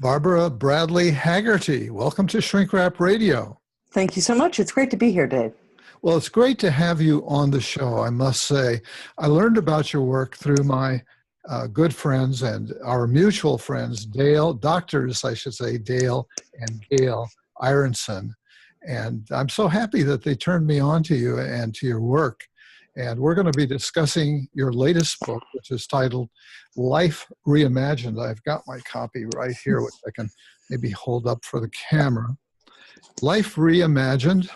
Barbara Bradley Hagerty. Welcome to Shrink Wrap Radio. Thank you so much. It's great to be here, Dave. Well, it's great to have you on the show, I must say. I learned about your work through my good friends and our mutual friends, doctors, I should say, Dale and Gail Ironson. And I'm so happy that they turned me on to you and to your work. And we're going to be discussing your latest book, which is titled Life Reimagined. I've got my copy right here, which I can maybe hold up for the camera. Life Reimagined,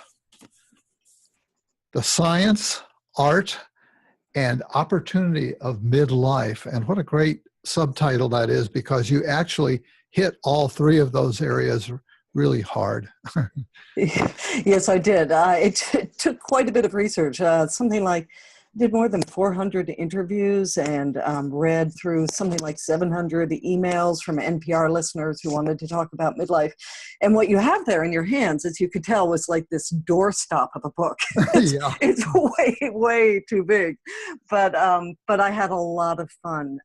the science, art, and opportunity of midlife. And what a great subtitle that is, because you actually hit all three of those areas really hard. Yes, I did. It took quite a bit of research. Did more than 400 interviews and read through something like 700 emails from NPR listeners who wanted to talk about midlife. And what you have there in your hands, as you could tell, was like this doorstop of a book. It's way, way too big. But I had a lot of fun,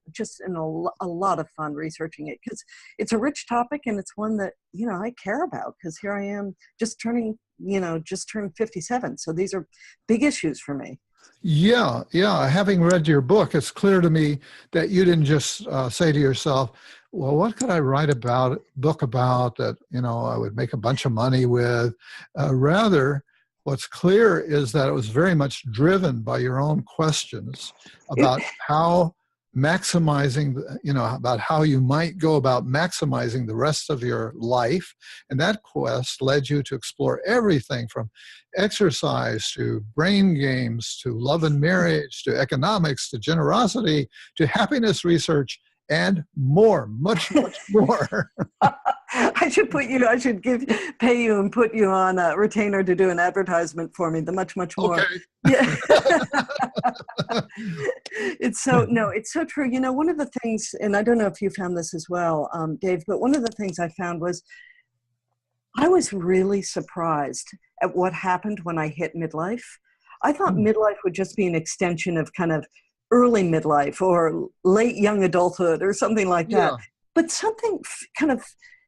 a lot of fun researching it, because it's a rich topic and it's one that, I care about, because here I am just turned 57. So these are big issues for me. Yeah. Having read your book, it's clear to me that you didn't just say to yourself, well, what could I write book about that, I would make a bunch of money with? Rather, what's clear is that it was very much driven by your own questions about how about how you might go about maximizing the rest of your life. And that quest led you to explore everything from exercise to brain games to love and marriage to economics to generosity to happiness research and more, much more. I should pay you and put you on a retainer to do an advertisement for me. The much more. Okay. Yeah. It's so true. One of the things, and I don't know if you found this as well, Dave, but one of the things I found was I was really surprised at what happened when I hit midlife. I thought midlife would just be an extension of kind of early midlife or late young adulthood or something like that. Yeah. But something kind of,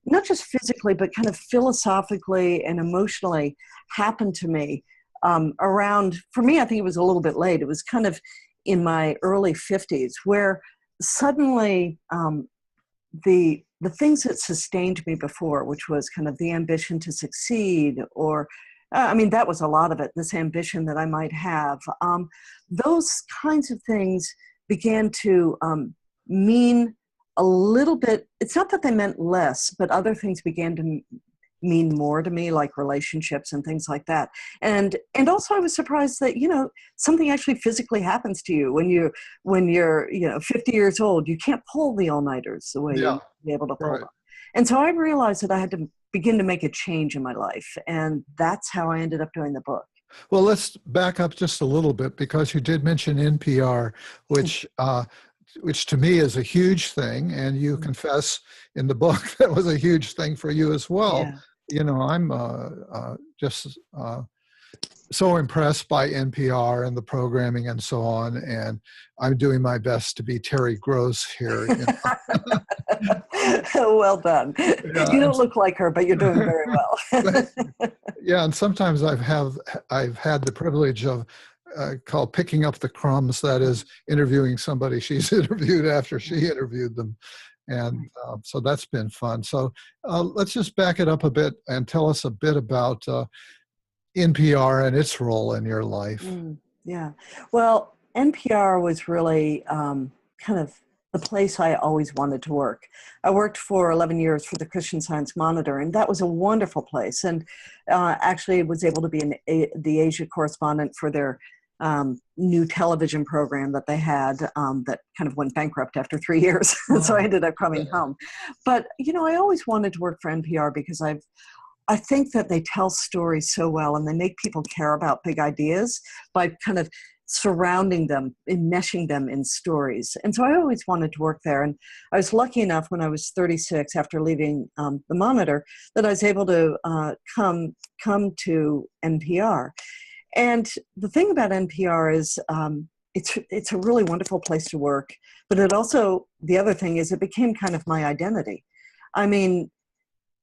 not just physically, but kind of philosophically and emotionally happened to me around, for me, I think it was a little bit late. It was kind of in my early 50s, where suddenly the things that sustained me before, which was kind of the ambition to succeed, or that was a lot of it, this ambition that I might have. Those kinds of things began to mean a little bit, it's not that they meant less, but other things began to mean more to me, like relationships and things like that. And also I was surprised that, something actually physically happens to you when you're 50 years old. You can't pull the all-nighters the way you'd be able to pull them. And so I realized that I had to begin to make a change in my life. And that's how I ended up doing the book. Well, let's back up just a little bit, because you did mention NPR, which to me is a huge thing. And you confess in the book that was a huge thing for you as well. Yeah. I'm just so impressed by NPR and the programming and so on. And I'm doing my best to be Terry Gross here. Well done. Yeah. You don't look like her, but you're doing very well. Yeah, and sometimes I've had the privilege of called picking up the crumbs. That is, interviewing somebody she's interviewed after she interviewed them. And so that's been fun. So let's just back it up a bit and tell us a bit about NPR and its role in your life. Yeah. Well, NPR was really kind of the place I always wanted to work. I worked for 11 years for the Christian Science Monitor, and that was a wonderful place. And actually was able to be the Asia correspondent for their new television program that they had that kind of went bankrupt after 3 years. So I ended up coming home. But, I always wanted to work for NPR because I think that they tell stories so well, and they make people care about big ideas by kind of surrounding them, enmeshing them in stories. And so I always wanted to work there. And I was lucky enough when I was 36, after leaving the Monitor, that I was able to come to NPR. And the thing about NPR is it's a really wonderful place to work, but it also, the other thing is it became kind of my identity. I mean,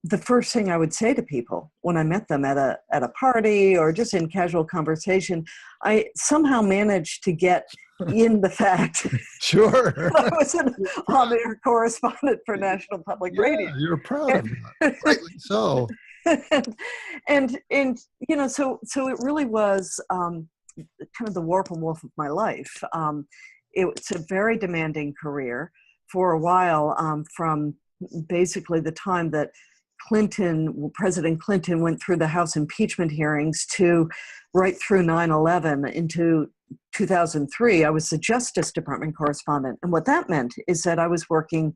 the first thing I would say to people when I met them at a party or just in casual conversation, I somehow managed to get in the fact Sure. that I was an on-air correspondent for National Public Radio. Yeah, you're proud of that. Rightly so. and so it really was kind of the warp and woof of my life. It's a very demanding career for a while, from basically the time that President Clinton went through the House impeachment hearings to right through 9/11 into 2003. I was the Justice Department correspondent. And what that meant is that I was working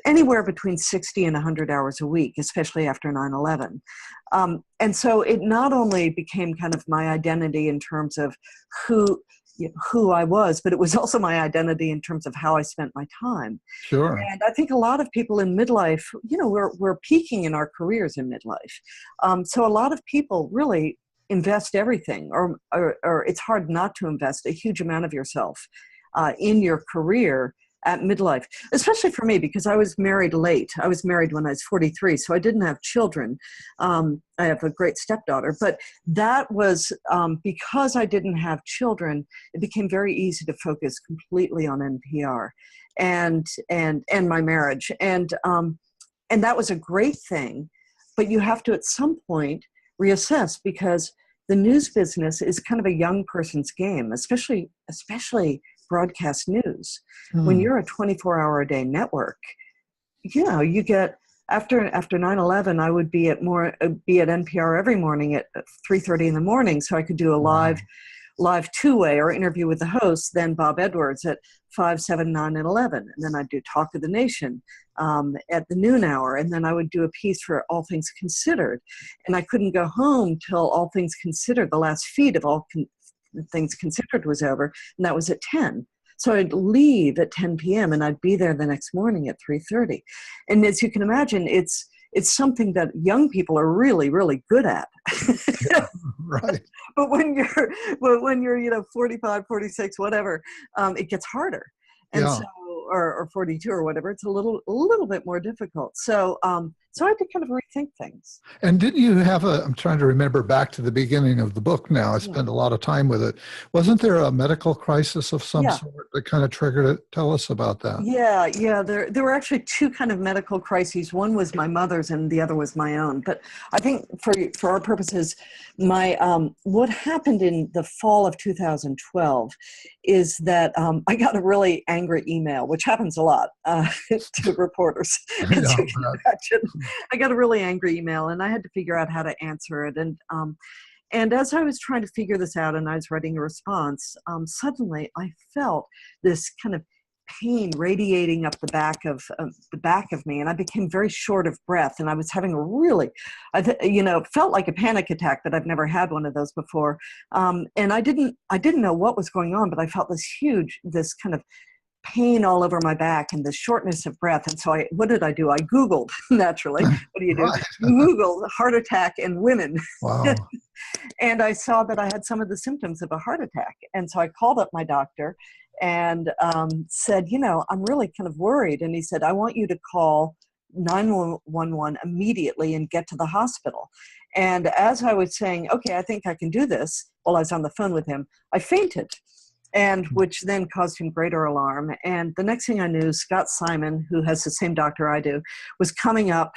anywhere between 60 and 100 hours a week, especially after 9/11. And so it not only became kind of my identity in terms of who I was, but it was also my identity in terms of how I spent my time. Sure. And I think a lot of people in midlife, we're peaking in our careers in midlife. So a lot of people really invest everything, or it's hard not to invest a huge amount of yourself in your career at midlife, especially for me, because I was married late. I was married when I was 43, so I didn't have children. I have a great stepdaughter, but that was because I didn't have children, it became very easy to focus completely on NPR and my marriage. And that was a great thing, but you have to at some point reassess, because the news business is kind of a young person's game, especially broadcast news. When you're a 24-hour-a-day network, you get after 9/11, I would be at NPR every morning at 3:30 in the morning, so I could do a live two-way or interview with the host, then Bob Edwards at 5, 7, 9, and 11, and then I'd do Talk of the Nation at the noon hour, and then I would do a piece for All Things Considered, and I couldn't go home till All Things Considered, the last feed of All Things Considered was over, and that was at 10. So I'd leave at 10 p.m. and I'd be there the next morning at 3:30. And as you can imagine, it's something that young people are really, really good at. Yeah, right. But when you're 45, 46, whatever, it gets harder. And Yeah. so, or 42 or whatever, it's a little bit more difficult. So I had to kind of rethink things. And didn't you have I'm trying to remember back to the beginning of the book now. I spent a lot of time with it. Wasn't there a medical crisis of some sort that kind of triggered it? Tell us about that. Yeah. There were actually two kind of medical crises. One was my mother's and the other was my own. But I think for our purposes, what happened in the fall of 2012 is that I got a really angry email, which happens a lot to reporters, as you can imagine. I got a really angry email, and I had to figure out how to answer it. And as I was trying to figure this out, and I was writing a response, suddenly I felt this kind of pain radiating up the back of me, and I became very short of breath, and I was having a really, felt like a panic attack, but I've never had one of those before. And I didn't know what was going on, but I felt this kind of pain all over my back and the shortness of breath. And so what did I do? I Googled, naturally. What do you do? Right. Google heart attack in women. Wow. And I saw that I had some of the symptoms of a heart attack. And so I called up my doctor and said, I'm really kind of worried. And he said, I want you to call 911 immediately and get to the hospital. And as I was saying, okay, I think I can do this, while I was on the phone with him, I fainted. And which then caused him greater alarm. And the next thing I knew, Scott Simon, who has the same doctor I do, was coming up,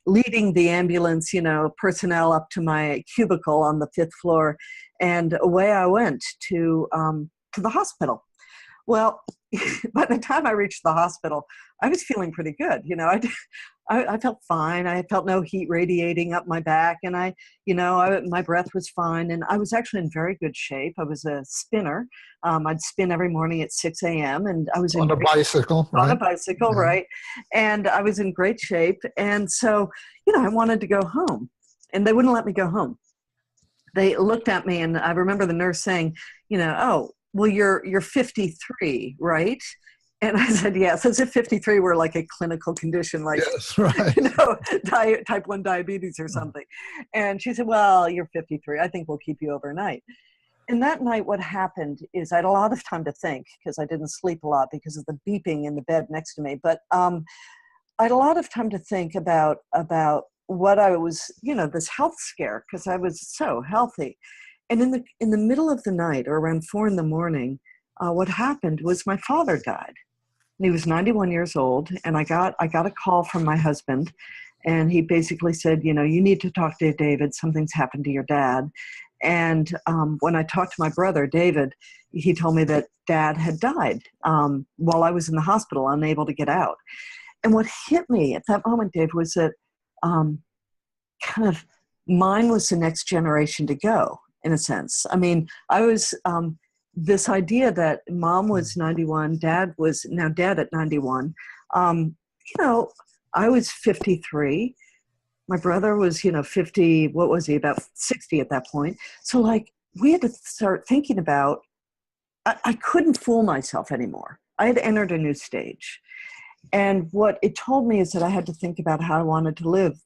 leading the ambulance, personnel up to my cubicle on the 5th floor. And away I went to the hospital. Well, by the time I reached the hospital, I was feeling pretty good. I felt fine. I felt no heat radiating up my back, and my breath was fine, and I was actually in very good shape. I was a spinner. I'd spin every morning at 6 a.m. and I was on a bicycle, right? On a bicycle, yeah. Right. And I was in great shape. And so, I wanted to go home, and they wouldn't let me go home. They looked at me, and I remember the nurse saying, oh, well, you're 53, right? And I said, yes, as if 53 were like a clinical condition, like, yes, right. Type 1 diabetes or something. And she said, well, you're 53. I think we'll keep you overnight. And that night, what happened is I had a lot of time to think, because I didn't sleep a lot because of the beeping in the bed next to me. But I had a lot of time to think about what I was, this health scare, because I was so healthy. And in the middle of the night, or around 4 a.m, what happened was my father died. And he was 91 years old, and I got a call from my husband, and he basically said, you need to talk to David. Something's happened to your dad. And when I talked to my brother, David, he told me that Dad had died while I was in the hospital, unable to get out. And what hit me at that moment, Dave, was that kind of mine was the next generation to go, in a sense. I mean, I was this idea that Mom was 91, Dad was now dead at 91. I was 53. My brother was, 50, what was he, about 60 at that point. So we had to start thinking about, I couldn't fool myself anymore. I had entered a new stage. And what it told me is that I had to think about how I wanted to live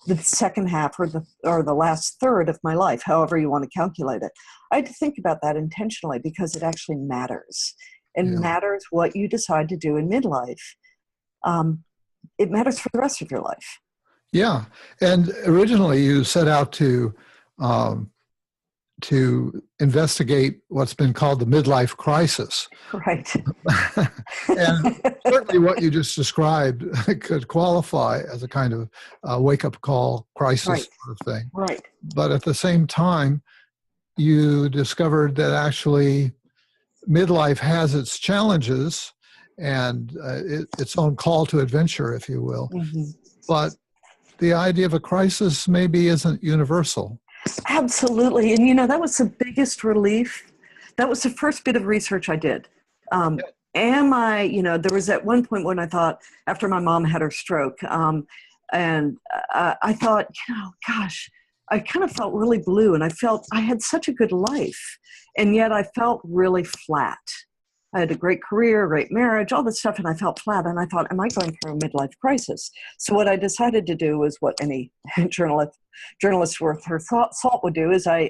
the second half or the last third of my life, however you want to calculate it. I had to think about that intentionally because it actually matters. It matters what you decide to do in midlife. It matters for the rest of your life. Yeah. And originally you set out to investigate what's been called the midlife crisis. Right. And certainly what you just described could qualify as a kind of wake-up call crisis sort of thing. Right. But at the same time, you discovered that actually midlife has its challenges and its own call to adventure, if you will. Mm-hmm. But the idea of a crisis maybe isn't universal. Absolutely. And, that was the biggest relief. That was the first bit of research I did. Am I, there was at one point when I thought, after my mom had her stroke, and I thought, gosh, I kind of felt really blue, and I felt I had such a good life, and yet I felt really flat. I had a great career, great marriage, all this stuff, and I felt flat. And I thought, am I going through a midlife crisis? So what I decided to do was what any journalist worth her salt would do, is I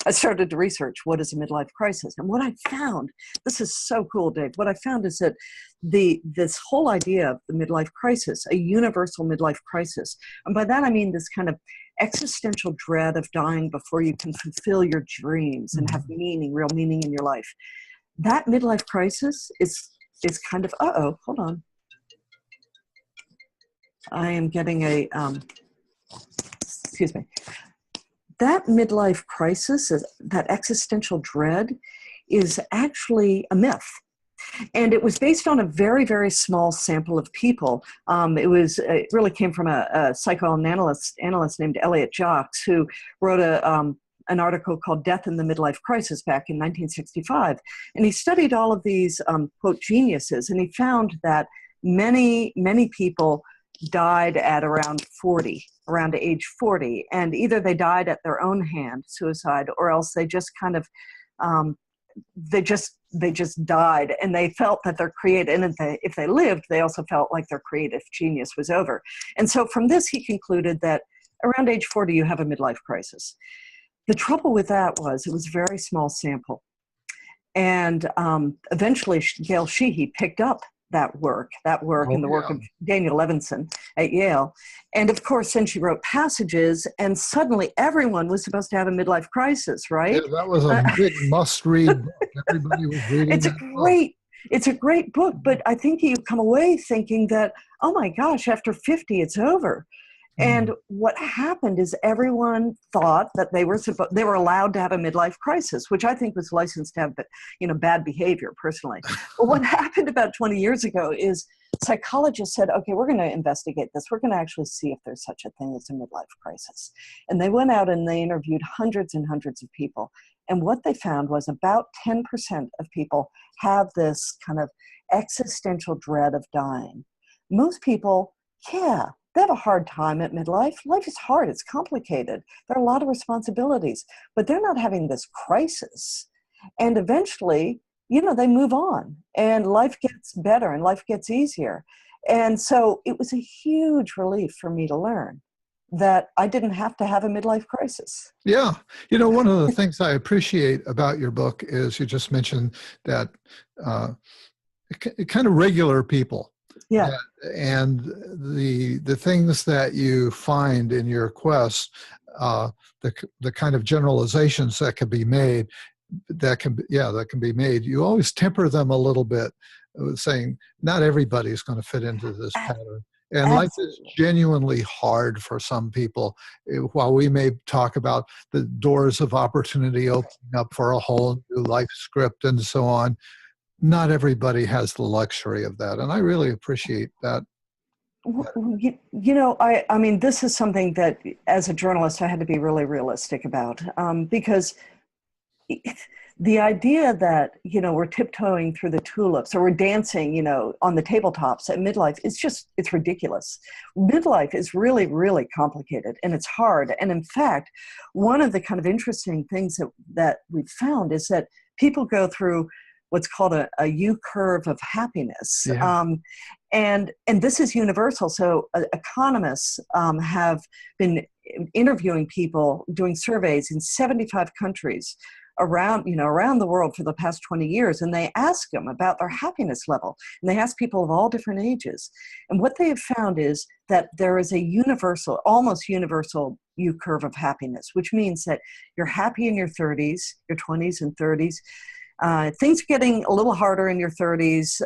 started to research what is a midlife crisis. And what I found, this is so cool, Dave, what I found is that this whole idea of the midlife crisis, a universal midlife crisis, and by that I mean this kind of existential dread of dying before you can fulfill your dreams and have meaning, real meaning in your life. That midlife crisis is kind of, hold on. I am getting excuse me. That midlife crisis, that existential dread, is actually a myth. And it was based on a very, very small sample of people. It really came from a psychoanalyst named Elliot Jacques, who wrote an article called Death in the Midlife Crisis back in 1965. And he studied all of these, quote, geniuses, and he found that many, many people died at around age 40. And either they died at their own hand, suicide, or else they just kind of, they just died, and they felt that their if they lived, they also felt like their creative genius was over. And so from this, he concluded that around age 40, you have a midlife crisis. The trouble with that was it was a very small sample. And eventually Gail Sheehy picked up that work and the work of Daniel Levinson at Yale. And of course, then she wrote Passages, and suddenly everyone was supposed to have a midlife crisis, right? Yeah, that was a big must-read book. Everybody was reading It's a great book, but I think you come away thinking that, oh my gosh, after 50, it's over. And what happened is everyone thought that they were allowed to have a midlife crisis, which I think was licensed to have, bad behavior personally. But what happened about 20 years ago is psychologists said, okay, we're going to investigate this. We're going to actually see if there's such a thing as a midlife crisis. And they went out and they interviewed hundreds and hundreds of people. And what they found was about 10% of people have this kind of existential dread of dying. Most people, they have a hard time at midlife. Life is hard. It's complicated. There are a lot of responsibilities, but they're not having this crisis. And eventually, they move on, and life gets better and life gets easier. And so it was a huge relief for me to learn that I didn't have to have a midlife crisis. Yeah. One of the things I appreciate about your book is you just mentioned that kind of regular people Yeah. And the things that you find in your quest, the kind of generalizations that can be made, that can be made. You always temper them a little bit, saying not everybody's going to fit into this pattern. And life is Absolutely. genuinely hard for some people. While we may talk about the doors of opportunity opening up for a whole new life script and so on, not everybody has the luxury of that. And I really appreciate that. I mean, this is something that as a journalist, I had to be really realistic about, because the idea that, we're tiptoeing through the tulips or we're dancing, on the tabletops at midlife is just, it's ridiculous. Midlife is really, really complicated and it's hard. And in fact, one of the kind of interesting things that we've found is that people go through what's called a U curve of happiness. Yeah. And this is universal. So economists have been interviewing people, doing surveys in 75 countries around the world for the past 20 years. And they ask them about their happiness level. And they ask people of all different ages. And what they have found is that there is a universal, almost universal U curve of happiness, which means that you're happy in your 30s, your 20s and 30s. Things are getting a little harder in your 30s.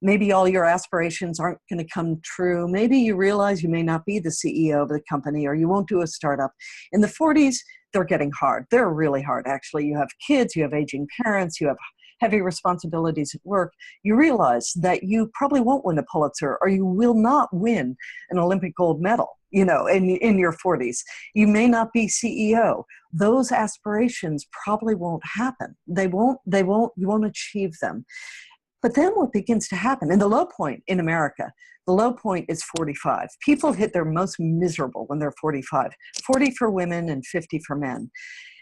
Maybe all your aspirations aren't going to come true. Maybe you realize you may not be the CEO of the company, or you won't do a startup. In the 40s, they're getting hard. They're really hard, actually. You have kids, you have aging parents, you have heavy responsibilities at work. You realize that you probably won't win a Pulitzer, or you will not win an Olympic gold medal, in your 40s. You may not be CEO. Those aspirations probably won't happen. You won't achieve them. But then what begins to happen, and the low point in America, the low point is 45. People hit their most miserable when they're 45, 40 for women and 50 for men.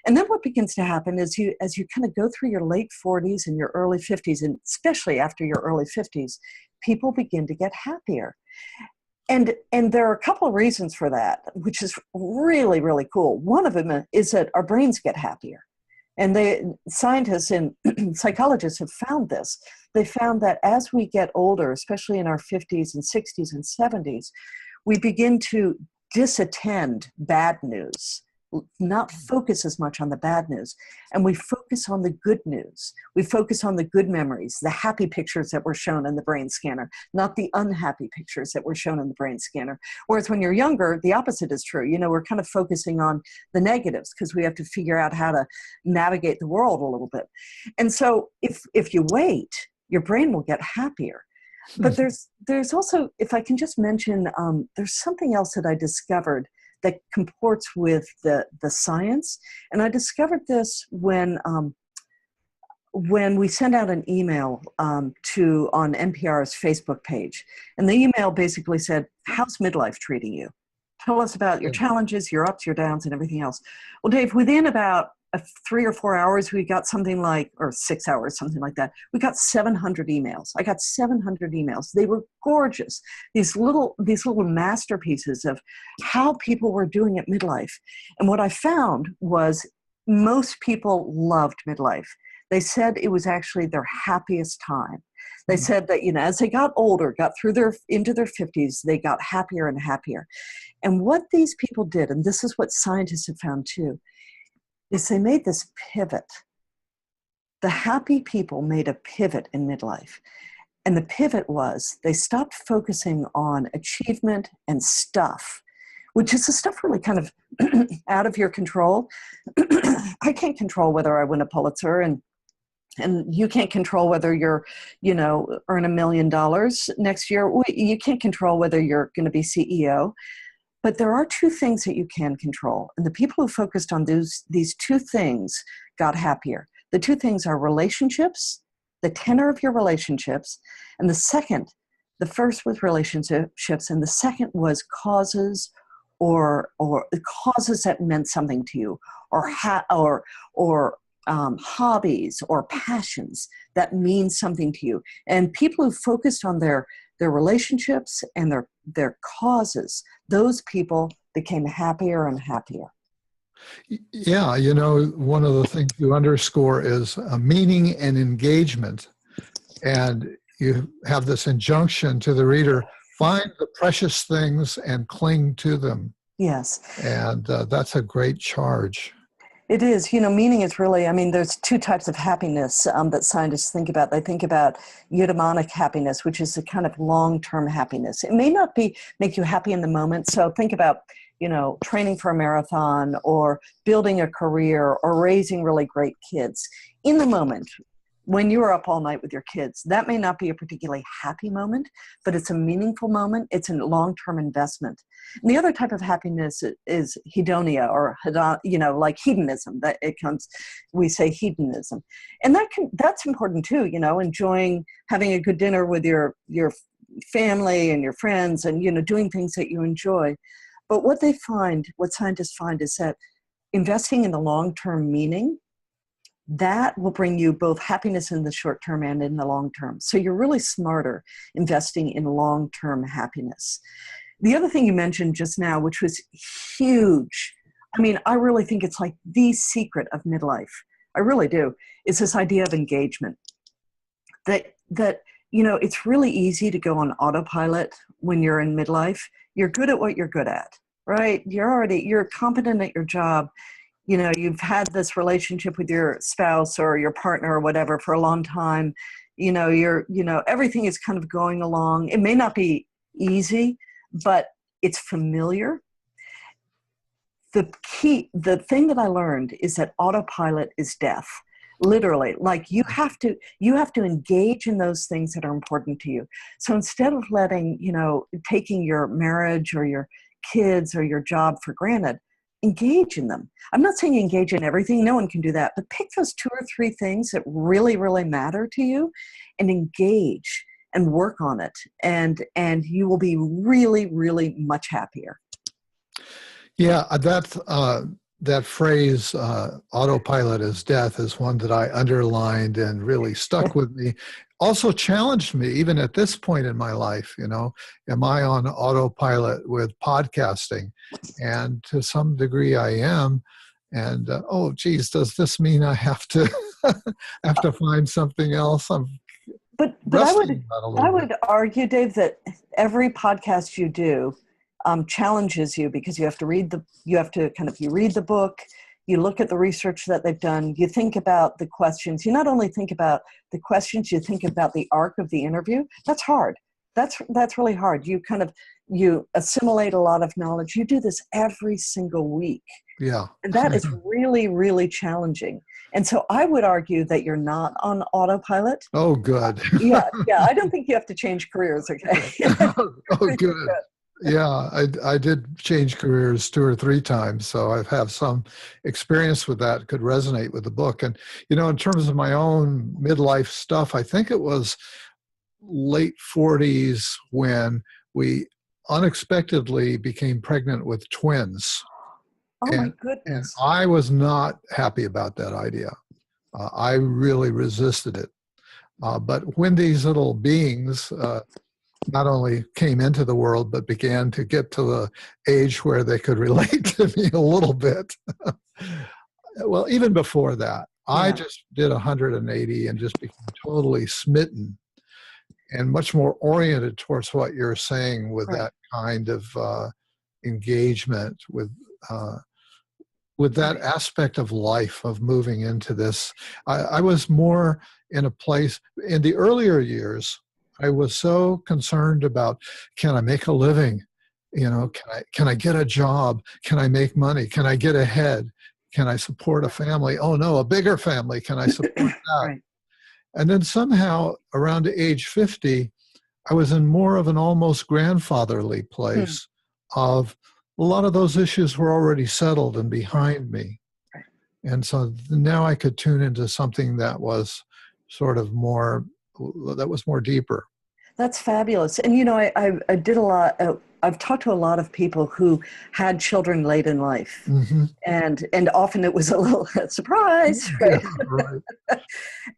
And then what begins to happen is as you kind of go through your late 40s and your early 50s, and especially after your early 50s, people begin to get happier. And there are a couple of reasons for that, which is really, really cool. One of them is that our brains get happier. And scientists and psychologists have found this. They found that as we get older, especially in our 50s and 60s and 70s, we begin to disattend bad news, not focus as much on the bad news. And we focus on the good news. We focus on the good memories, the happy pictures that were shown in the brain scanner, not the unhappy pictures that were shown in the brain scanner. Whereas when you're younger, the opposite is true. We're kind of focusing on the negatives because we have to figure out how to navigate the world a little bit. And so if you wait, your brain will get happier. But there's also, if I can just mention, there's something else that I discovered that comports with the science. And I discovered this when we sent out an email on NPR's Facebook page. And the email basically said, how's midlife treating you? Tell us about your challenges, your ups, your downs, and everything else. Well, Dave, within about 3 or 4 hours, we got something like, or 6 hours, something like that. We got 700 emails. I got 700 emails. They were gorgeous. These little masterpieces of how people were doing at midlife. And what I found was most people loved midlife. They said it was actually their happiest time. They said that, as they got older, got into their 50s, they got happier and happier. And what these people did, and this is what scientists have found too, is they made this pivot. The happy people made a pivot in midlife. And the pivot was they stopped focusing on achievement and stuff, which is the stuff really kind of out of your control. I can't control whether I win a Pulitzer, and you can't control whether you're, earn $1 million next year. You can't control whether you're going to be CEO. But there are two things that you can control. And the people who focused on these two things got happier. The two things are relationships, the tenor of your relationships, and the first was relationships, and the second was causes or causes that meant something to you, or hobbies or passions that mean something to you. And people who focused on their relationships and their causes, those people became happier and happier. Yeah, one of the things you underscore is meaning and engagement. And you have this injunction to the reader, find the precious things and cling to them. Yes. And that's a great charge. It is. Meaning is really, there's two types of happiness that scientists think about. They think about eudaimonic happiness, which is a kind of long-term happiness. It may not make you happy in the moment. So think about, training for a marathon or building a career or raising really great kids. In the moment, when you are up all night with your kids, that may not be a particularly happy moment, but it's a meaningful moment. It's a long-term investment. And the other type of happiness is hedonia, or like hedonism. That it comes, we say hedonism, and that's important too. Enjoying having a good dinner with your family and your friends, and doing things that you enjoy. But what scientists find, is that investing in the long-term meaning, that will bring you both happiness in the short term and in the long term. So you're really smarter investing in long-term happiness. The other thing you mentioned just now, which was huge, I really think it's like the secret of midlife. I really do. Is this idea of engagement. That it's really easy to go on autopilot when you're in midlife. You're good at what you're good at, right? You're competent at your job. You've had this relationship with your spouse or your partner or whatever for a long time. Everything is kind of going along. It may not be easy, but it's familiar. The thing that I learned is that autopilot is death. Literally, like you have to engage in those things that are important to you. So instead of taking your marriage or your kids or your job for granted, engage in them. I'm not saying engage in everything. No one can do that. But pick those 2 or 3 things that really, really matter to you and engage and work on it. And you will be really, really much happier. Yeah, that phrase, autopilot is death, is one that I underlined and really stuck with me. Also challenged me, even at this point in my life, am I on autopilot with podcasting? And to some degree I am. And, oh, geez, does this mean I have to find something else? But I would argue, Dave, that every podcast you do challenges you, because you read the book, you look at the research that they've done, you think about the questions. You not only think about the questions, you think about the arc of the interview. That's hard. That's really hard. You assimilate a lot of knowledge. You do this every single week. Yeah. And that is really, really challenging. And so I would argue that you're not on autopilot. Oh, good. Yeah. I don't think you have to change careers, okay? Oh, good. Yeah, I did change careers 2 or 3 times, so I have some experience with that, could resonate with the book. And, in terms of my own midlife stuff, I think it was late 40s when we unexpectedly became pregnant with twins. Oh, my goodness. And I was not happy about that idea. I really resisted it. But when these little beings not only came into the world, but began to get to the age where they could relate to me a little bit. Well, even before that, yeah. I just did 180 and just became totally smitten and much more oriented towards what you're saying with right. That kind of engagement with that aspect of life, of moving into this. I was more in a place in the earlier years. I was so concerned about, can I make a living? Can I get a job? Can I make money? Can I get ahead? Can I support a family? Oh no, a bigger family. Can I support that? Right. And then somehow around age 50, I was in more of an almost grandfatherly place of a lot of those issues were already settled and behind me. Right. And so now I could tune into something that was sort of more deeper. That's fabulous. And, I did a lot. I've talked to a lot of people who had children late in life, Mm-hmm. and often it was a little surprise, Yeah, right? right.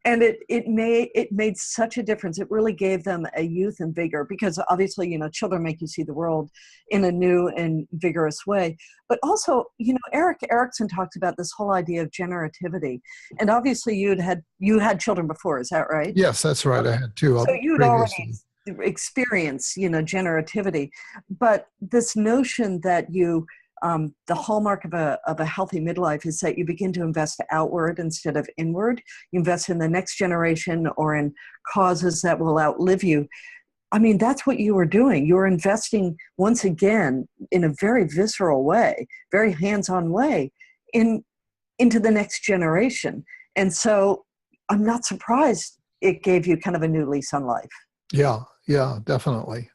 And it made such a difference. It really gave them a youth and vigor, because obviously, children make you see the world in a new and vigorous way. But also, Eric Erickson talks about this whole idea of generativity. And obviously you had children before, is that right? Yes, that's right. I had two So you'd already previously. experienced, generativity. But this notion that the hallmark of a healthy midlife is that you begin to invest outward instead of inward. You invest in the next generation or in causes that will outlive you. I mean, that's what you were doing. You were investing once again in a very visceral way, very hands-on way into the next generation. And so I'm not surprised it gave you kind of a new lease on life. Yeah, yeah, definitely.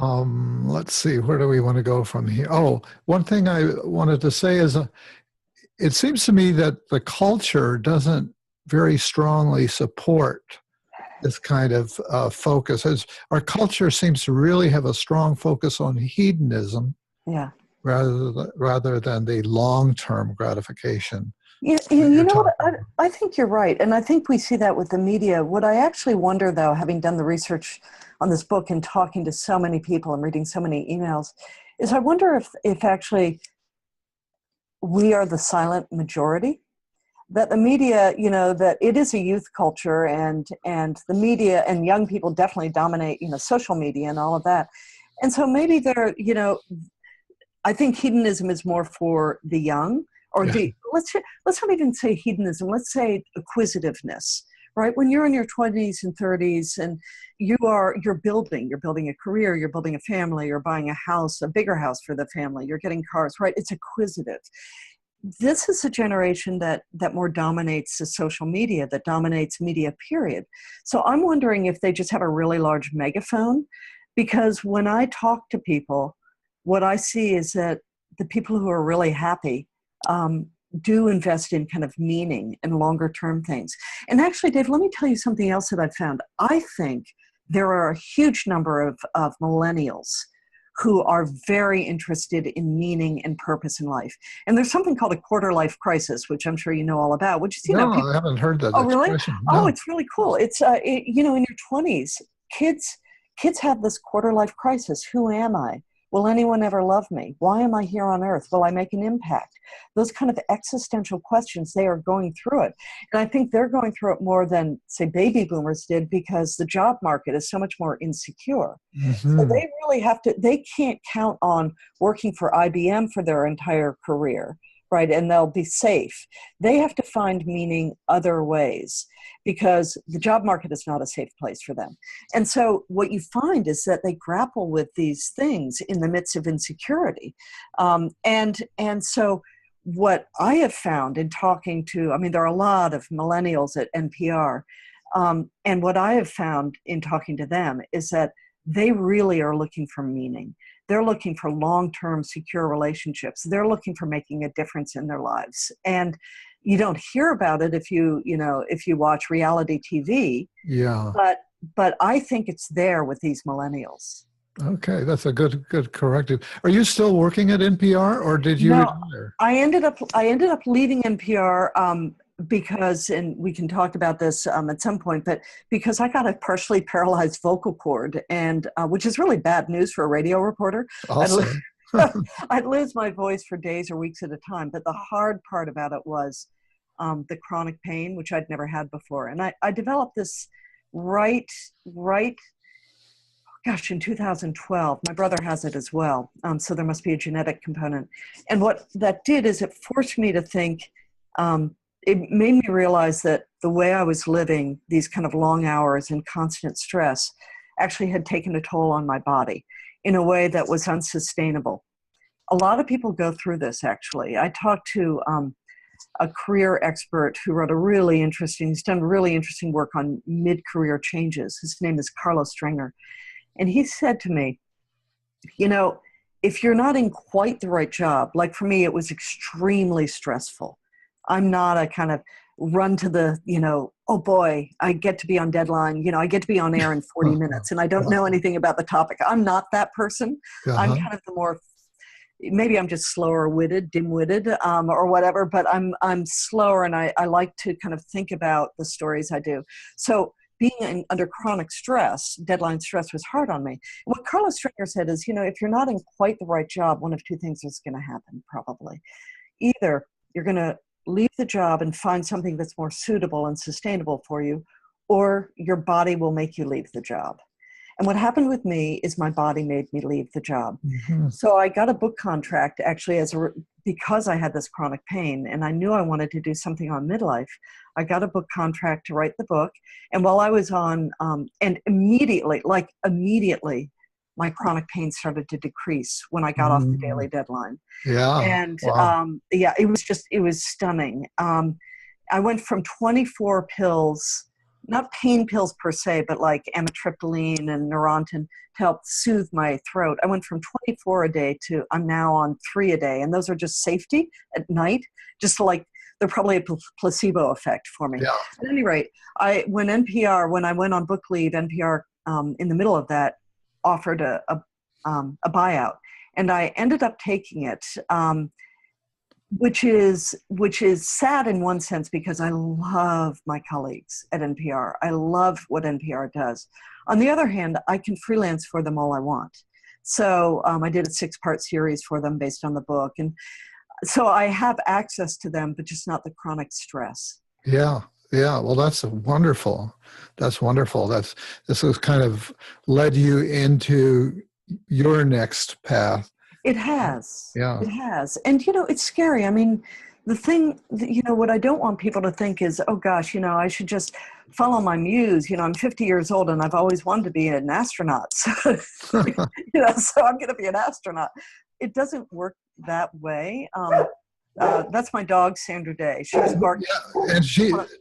Let's see, where do we want to go from here? Oh, one thing I wanted to say is it seems to me that the culture doesn't very strongly support this kind of focus. As our culture seems to really have a strong focus on hedonism, Yeah. rather than the long-term gratification. Yeah, that you you're know what? talking about. I think you're right. And I think we see that with the media. What I actually wonder, though, having done the research on this book and talking to so many people and reading so many emails, is I wonder if actually we are the silent majority. That the media, that it is a youth culture, and the media and young people definitely dominate, social media and all of that. And so maybe I think hedonism is more for the young, or Yeah. let's not even say hedonism, let's say acquisitiveness, right? When you're in your 20s and 30s and you're building a career, you're building a family, you're buying a house, a bigger house for the family, you're getting cars, right? It's acquisitive. This is a generation that more dominates the social media, that dominates media, period. So I'm wondering if they just have a really large megaphone, because when I talk to people, what I see is that the people who are really happy do invest in kind of meaning and longer term things. And actually, Dave, let me tell you something else that I've found. I think there are a huge number of millennials who are very interested in meaning and purpose in life. And there's something called a quarter life crisis, which I'm sure you know all about, which is, No, people, I haven't heard that oh, really? expression. Oh, No. it's really cool. It's, in your 20s, kids have this quarter life crisis. Who am I? Will anyone ever love me? Why am I here on earth? Will I make an impact? Those kind of existential questions, they are going through it. And I think they're going through it more than, say, baby boomers did, because the job market is so much more insecure. So Hmm. they really they can't count on working for IBM for their entire career, right? And they'll be safe. They have to find meaning other ways, because the job market is not a safe place for them. And so what you find is that they grapple with these things in the midst of insecurity. And so what I have found in talking to, there are a lot of millennials at NPR, and what I have found in talking to them is that they really are looking for meaning. They're looking for long-term secure relationships. They're looking for making a difference in their lives. And you don't hear about it if you watch reality TV, Yeah. but I think it's there with these millennials. Okay, that's a good corrective. Are you still working at NPR, or did you No, retire? I ended up leaving NPR because, and we can talk about this at some point, but because I got a partially paralyzed vocal cord, and which is really bad news for a radio reporter. Also. I'd lose my voice for days or weeks at a time. But the hard part about it was the chronic pain, which I'd never had before. And I developed this right, gosh, in 2012. My brother has it as well. So there must be a genetic component. And what that did is it forced me to think, it made me realize that the way I was living, these kind of long hours and constant stress, actually had taken a toll on my body in a way that was unsustainable. A lot of people go through this, actually. I talked to a career expert who he's done really interesting work on mid-career changes. His name is Carlos Strenger. And he said to me, if you're not in quite the right job, like for me, it was extremely stressful. I'm not a kind of run to the, oh boy, I get to be on deadline. I get to be on air in 40 minutes and I don't know anything about the topic. I'm not that person. I'm kind of the more, maybe I'm just slower witted, dim witted, or whatever, but I'm slower, and I like to kind of think about the stories I do. So being under chronic stress, deadline stress, was hard on me. What Carlos Stringer said is, if you're not in quite the right job, one of two things is going to happen, probably. Either you're going to leave the job and find something that's more suitable and sustainable for you, or your body will make you leave the job. And what happened with me is my body made me leave the job. Mm-hmm. So I got a book contract actually because I had this chronic pain, and I knew I wanted to do something on midlife. I got a book contract to write the book. And while I was on, and immediately, my chronic pain started to decrease when I got off the daily deadline. Yeah. And wow. it was stunning. I went from 24 pills, not pain pills per se, but like amitriptyline and Neurontin to help soothe my throat. I went from 24 a day to I'm now on 3 a day. And those are just safety at night, just like they're probably a placebo effect for me. Yeah. At any rate, when I went on book leave, NPR in the middle of that offered a buyout. And I ended up taking it, which is sad in one sense, because I love my colleagues at NPR. I love what NPR does. On the other hand, I can freelance for them all I want. So I did a 6-part series for them based on the book. And so I have access to them, but just not the chronic stress. Yeah. Yeah. Well, that's wonderful. That's wonderful. This has kind of led you into your next path. It has. Yeah. It has. And, it's scary. I mean, the thing, what I don't want people to think is, oh gosh, I should just follow my muse. I'm 50 years old and I've always wanted to be an astronaut. So, so I'm going to be an astronaut. It doesn't work that way. That's my dog, Sandra Day. She was barking. Yeah, and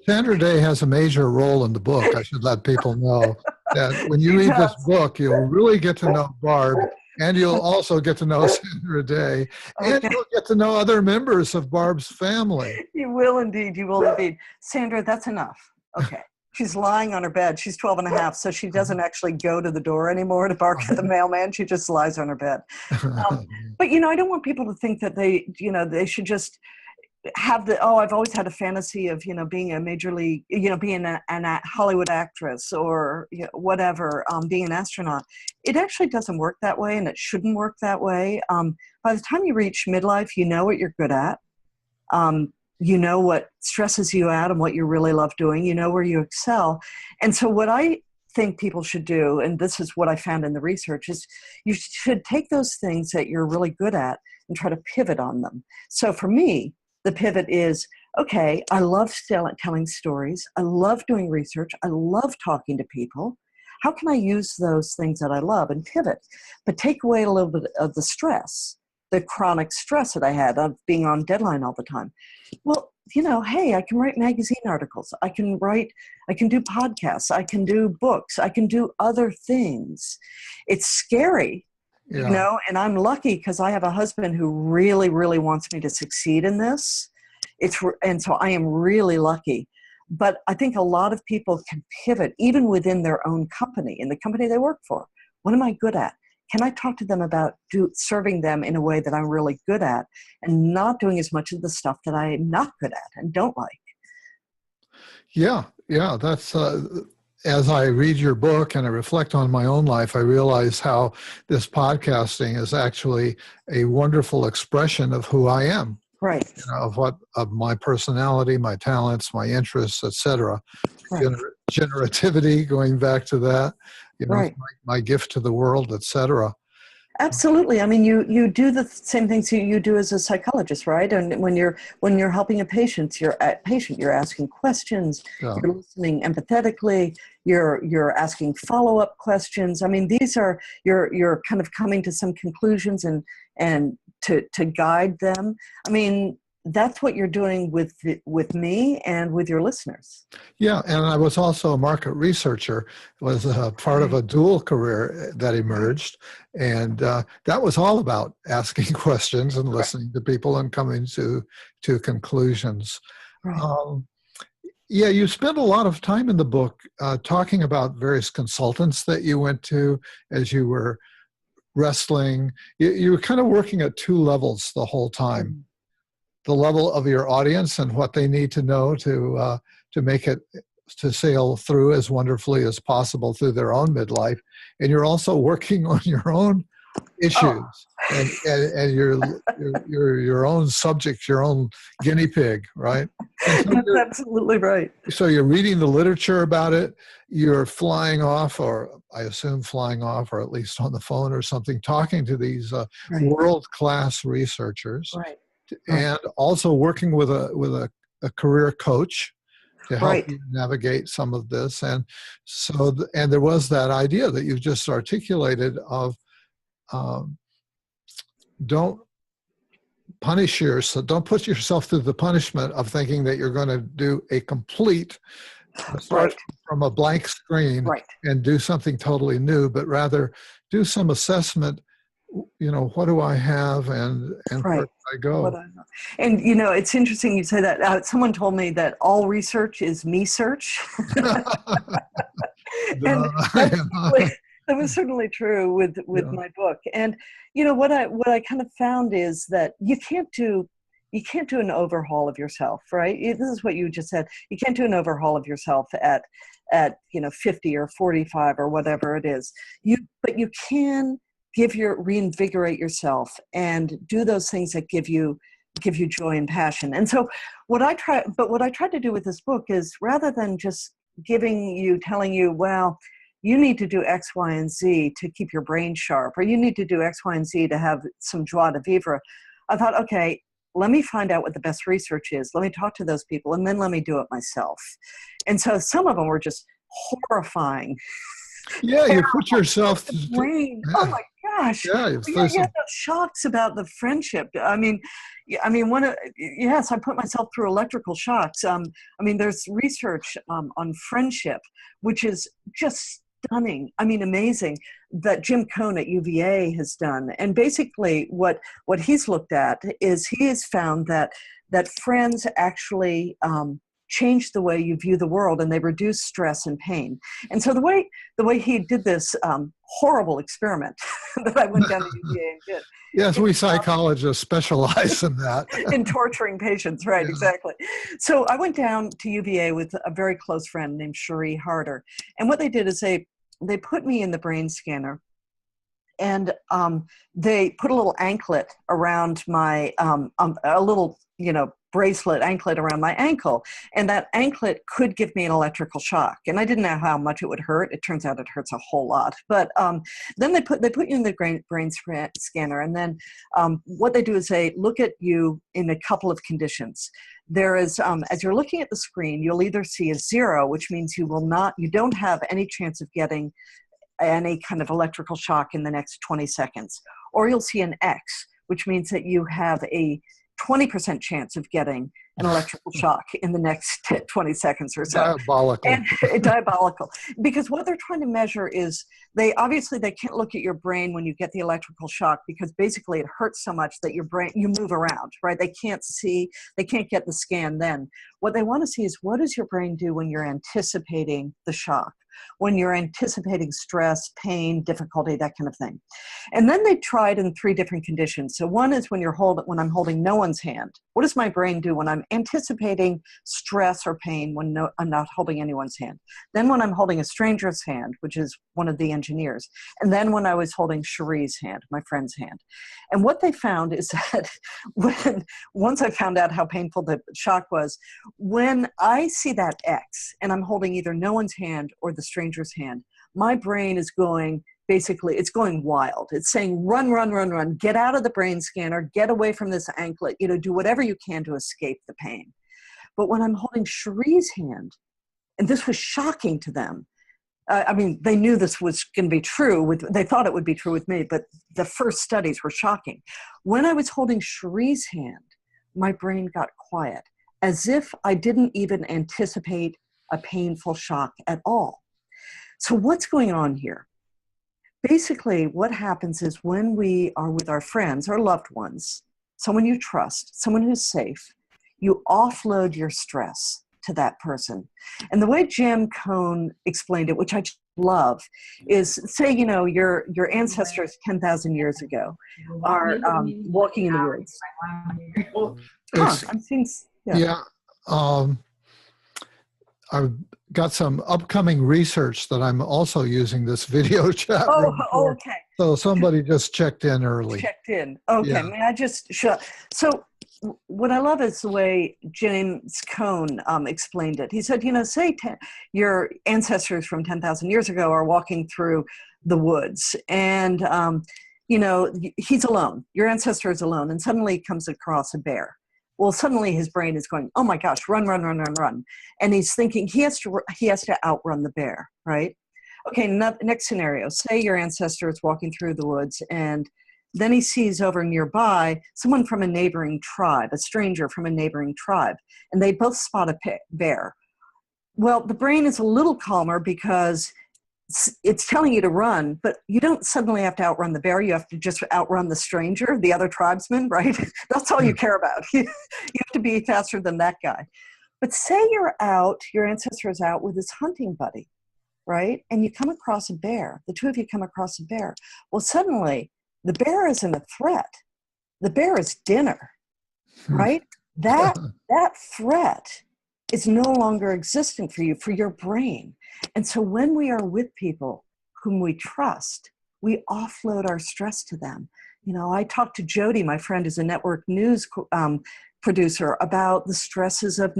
Sandra Day has a major role in the book. I should let people know that when you read this book, you'll really get to know Barb, and you'll also get to know Sandra Day, and you'll get to know other members of Barb's family. You will indeed. You will indeed. Sandra, that's enough. Okay. She's lying on her bed. She's 12 and a half, so she doesn't actually go to the door anymore to bark at the mailman. She just lies on her bed. But, I don't want people to think that they should just have I've always had a fantasy of, being a major league, being a Hollywood actress or whatever, being an astronaut. It actually doesn't work that way, and it shouldn't work that way. By the time you reach midlife, you know what you're good at. You know what stresses you out and what you really love doing. You know where you excel. And so what I think people should do, and this is what I found in the research, is you should take those things that you're really good at and try to pivot on them. So for me, the pivot is, okay, I love telling stories. I love doing research. I love talking to people. How can I use those things that I love and pivot, but take away a little bit of the stress, the chronic stress that I had of being on deadline all the time? Well, hey, I can write magazine articles. I can do podcasts. I can do books. I can do other things. It's scary, and I'm lucky because I have a husband who really, really wants me to succeed in this. And so I am really lucky. But I think a lot of people can pivot even within their own company, in the company they work for. What am I good at? Can I talk to them about serving them in a way that I'm really good at and not doing as much of the stuff that I'm not good at and don't like? Yeah. That's as I read your book and I reflect on my own life, I realize how this podcasting is actually a wonderful expression of who I am. Right. Of my personality, my talents, my interests, etc. Right. Generativity, going back to that. Right. My gift to the world, etc. Absolutely. I mean, you do the same things you do as a psychologist, right? And when you're helping a patient, you're asking questions, you're listening empathetically, you're asking follow-up questions. I mean, these are you're kind of coming to some conclusions and to guide them. I mean, that's what you're doing with me and with your listeners. Yeah, and I was also a market researcher. It was a part of a dual career that emerged, and that was all about asking questions and listening to people and coming to conclusions. Right. Yeah, you spend a lot of time in the book talking about various consultants that you went to as you were wrestling. You were kind of working at two levels the whole time. Mhm. The level of your audience and what they need to know to make it to sail through as wonderfully as possible through their own midlife, and you're also working on your own Oh, issues and your own subject, your own guinea pig, right? And so that's absolutely right. you're reading the literature about it. You're flying off, or I assume flying off, or at least on the phone or something, talking to these Right, world-class researchers, right, right, and also working with a career coach to help right. you navigate some of this. And so, and there was that idea that you just articulated of um, don't punish yourself, don't put yourself through the punishment of thinking that you're going to do a complete start Right, from a blank screen right. and do something totally new, but rather do some assessment. What do I have, and where Right. do I What go? I know. And it's interesting you say that. Someone told me that all research is me search, and that's certainly, that was certainly true with Yeah. my book. And what I kind of found is that you can't do an overhaul of yourself, right? This is what you just said. You can't do an overhaul of yourself at 50 or 45 or whatever it is. But you can reinvigorate yourself and do those things that give you joy and passion. And so what I tried to do with this book is, rather than just telling you, well, you need to do X, Y, and Z to keep your brain sharp, or you need to do X, Y, and Z to have some joie de vivre. I thought, okay, let me find out what the best research is. Let me talk to those people, and then let me do it myself. And so some of them were just horrifying. Yeah, you put yourself. The brain. Oh Yeah, my gosh. yeah. You had those shocks about the friendship. Yes, I put myself through electrical shocks. There's research on friendship, which is just stunning. Amazing, that Jim Cohn at UVA has done. And basically, what he's looked at is he has found that friends actually change the way you view the world, and they reduce stress and pain. And so the way he did this horrible experiment that I went down to UVA and did, Yes, is we psychologists specialize in that. in torturing patients, right? Yeah. Exactly. So I went down to UVA with a very close friend named Cherie Harder, and what they did is they put me in the brain scanner, and they put a little anklet around my a little anklet around my ankle, and that anklet could give me an electrical shock. And I didn't know how much it would hurt. It turns out it hurts a whole lot. But then they put you in the brain scanner, and then what they do is they look at you in a couple of conditions. There is, as you're looking at the screen, you'll either see a 0, which means you don't have any chance of getting any kind of electrical shock in the next 20 seconds. Or you'll see an X, which means that you have a 20% chance of getting an electrical shock in the next 20 seconds or so. Diabolical. And diabolical. Because what they're trying to measure is, they can't look at your brain when you get the electrical shock, because basically it hurts so much that you move around, right? They can't get the scan then. What they want to see is, what does your brain do when you're anticipating the shock? When you're anticipating stress, pain, difficulty, that kind of thing. And then they tried in 3 different conditions. So one is when I'm holding no one's hand. What does my brain do when I'm anticipating stress or pain when I'm not holding anyone's hand? Then when I'm holding a stranger's hand, which is one of the engineers. And then when I was holding Cherie's hand, my friend's hand. And what they found is that once I found out how painful the shock was, when I see that X and I'm holding either no one's hand or the stranger's hand, my brain is going, basically, it's going wild. It's saying, run, run, run, run, get out of the brain scanner, get away from this anklet, do whatever you can to escape the pain. But when I'm holding Cherie's hand, and this was shocking to them, they knew this was going to be true. They thought it would be true with me, but the first studies were shocking. When I was holding Cherie's hand, my brain got quiet, as if I didn't even anticipate a painful shock at all. So what's going on here? Basically, what happens is, when we are with our friends or loved ones, someone you trust, someone who's safe, you offload your stress to that person. And the way Jim Cohn explained it, which I love, is say, your ancestors 10,000 years ago are walking in the woods. I'm seeing, yeah. I've got some upcoming research that I'm also using this video chat room for. Okay. So somebody just checked in early. Checked in. Okay. Yeah. May I just So what I love is the way James Cone explained it. He said, say your ancestors from 10,000 years ago are walking through the woods and, he's alone. Your ancestor is alone, and suddenly he comes across a bear. Well, suddenly his brain is going, oh my gosh, run, run, run, run, run. And he's thinking he has to outrun the bear, right? Okay, next scenario. Say your ancestor is walking through the woods, and then he sees over nearby someone from a neighboring tribe, a stranger from a neighboring tribe, and they both spot a bear. Well, the brain is a little calmer because it's telling you to run, but you don't suddenly have to outrun the bear. You have to just outrun the stranger, the other tribesman, right? That's all you care about. You have to be faster than that guy. But say your ancestor is out with his hunting buddy, right? And you come across a bear. The two of you come across a bear. Well, suddenly the bear isn't a threat. The bear is dinner, right? That threat is no longer existent for you, for your brain. And so when we are with people whom we trust, we offload our stress to them. I talked to Jody, my friend, who's a network news producer, about the stresses of,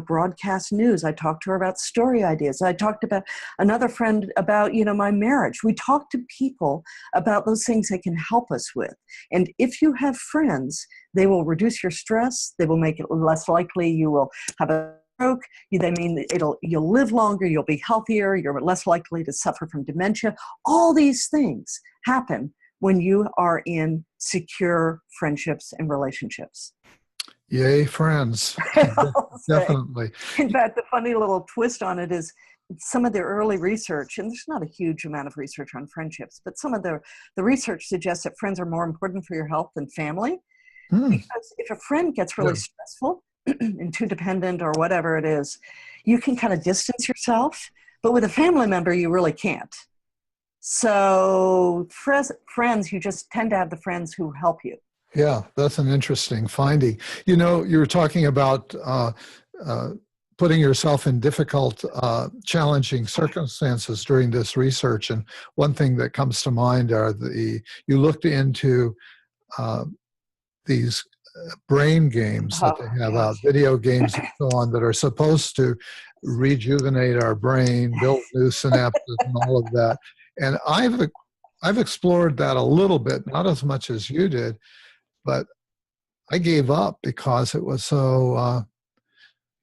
broadcast news. I talked to her about story ideas. I talked about another friend about, my marriage. We talk to people about those things they can help us with. And if you have friends, they will reduce your stress. They will make it less likely you will have a stroke. You'll live longer, you'll be healthier, you're less likely to suffer from dementia. All these things happen when you are in secure friendships and relationships. Yay, friends. Definitely. In fact, the funny little twist on it is some of the early research, and there's not a huge amount of research on friendships, but some of the research suggests that friends are more important for your health than family. Because if a friend gets really stressful and too dependent or whatever it is, you can kind of distance yourself. But with a family member, you really can't. So friends, you just tend to have the friends who help you. Yeah, that's an interesting finding. You were talking about putting yourself in difficult, challenging circumstances during this research. And one thing that comes to mind are you looked into these brain games that they have out, video games and so on, that are supposed to rejuvenate our brain, build new synapses and all of that. And I've explored that a little bit, not as much as you did, but I gave up because it was so,